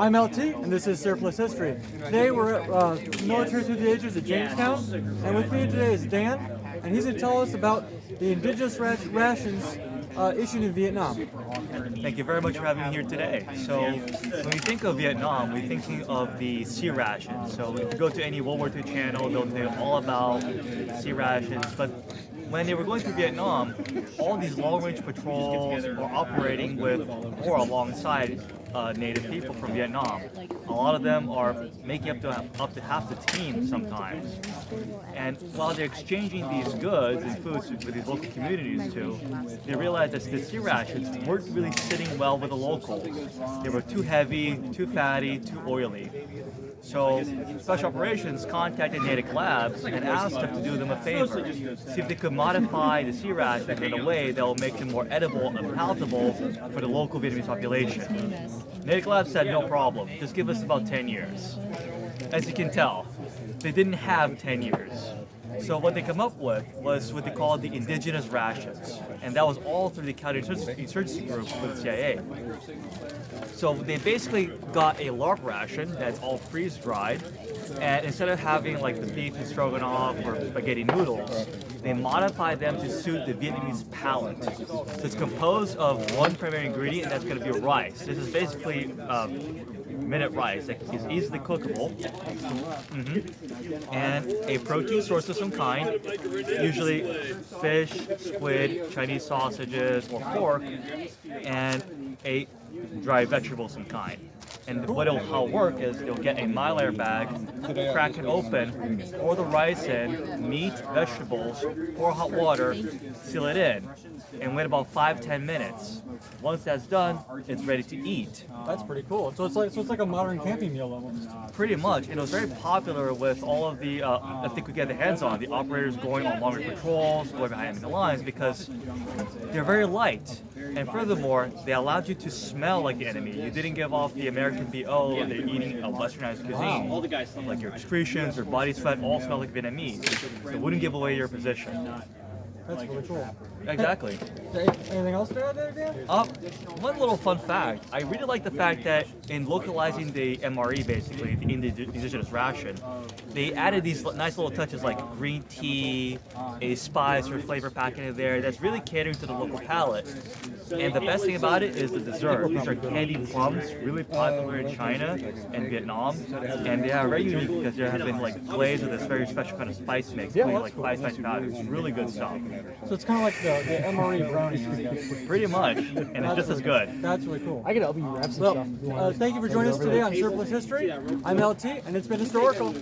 I'm LT, and this is Surplus History. Today we're at Military Through the Ages at Jamestown, and with me today is Dan, and he's going to tell us about the Indigenous Rations issued in Vietnam. Thank you very much for having me here today. So when we think of Vietnam, we're thinking of the C-rations. So if you go to any World War II channel, they'll tell you all about C-rations. But when they were going through Vietnam, all these long-range patrols were operating with or alongside native people from Vietnam. A lot of them are making up to half the team sometimes. And while they're exchanging these goods and foods with these local communities too, they realized that the C-rations weren't really sitting well with the locals. They were too heavy, too fatty, too oily. So Special Operations contacted Native Labs and asked them to do them a favor, see if they could modify the C-rations in a way that will make them more edible and palatable for the local Vietnamese population. Native Labs said no problem, just give us about 10 years. As you can tell, they didn't have 10 years. So what they come up with was what they called the Indigenous Rations, and that was all through the counterinsurgency group with the CIA. So they basically got a LARP ration that's all freeze-dried, and instead of having like the beef and stroganoff or spaghetti noodles, they modified them to suit the Vietnamese palate. So it's composed of one primary ingredient, and that's going to be rice. This is basically minute rice that is easily cookable, and a protein source of some kind, usually fish, squid, Chinese sausages, or pork, and a dry vegetable of some kind. And how it'll work is you'll get a mylar bag, crack it open, pour the rice in, meat, vegetables, pour hot water, seal it in, and wait about 5-10 minutes. Once that's done, it's ready to eat. That's pretty cool. So it's like a modern camping meal almost. Pretty much. And it was very popular with all of the, I think we get the hands on, the operators going on longer patrols, going behind the lines, because they're very light. And furthermore, they allowed you to smell like the enemy. You didn't give off the American BO, they're eating a westernized cuisine. Like your excretions, your body sweat all smell like Vietnamese. So it wouldn't give away your position. That's really cool. Exactly. Anything else to add there, Dan? One little fun fact. I really like the fact that in localizing the MRE, basically, the Indigenous ration, they added these nice little touches like green tea, a spice or flavor packet in there that's really catering to the local palate. And the best thing about it is the dessert. These are candied plums, really popular in China and Vietnam, and they are very unique because they have been like glazed with this very special kind of spice mix, like spice powder. It's really good stuff. So it's kind of like the MRE brownie, I guess. Pretty much, and it's just as good. That's really cool. I can help you grab some stuff. Thank you for joining us today on Surplus History. I'm LT, and it's been historical.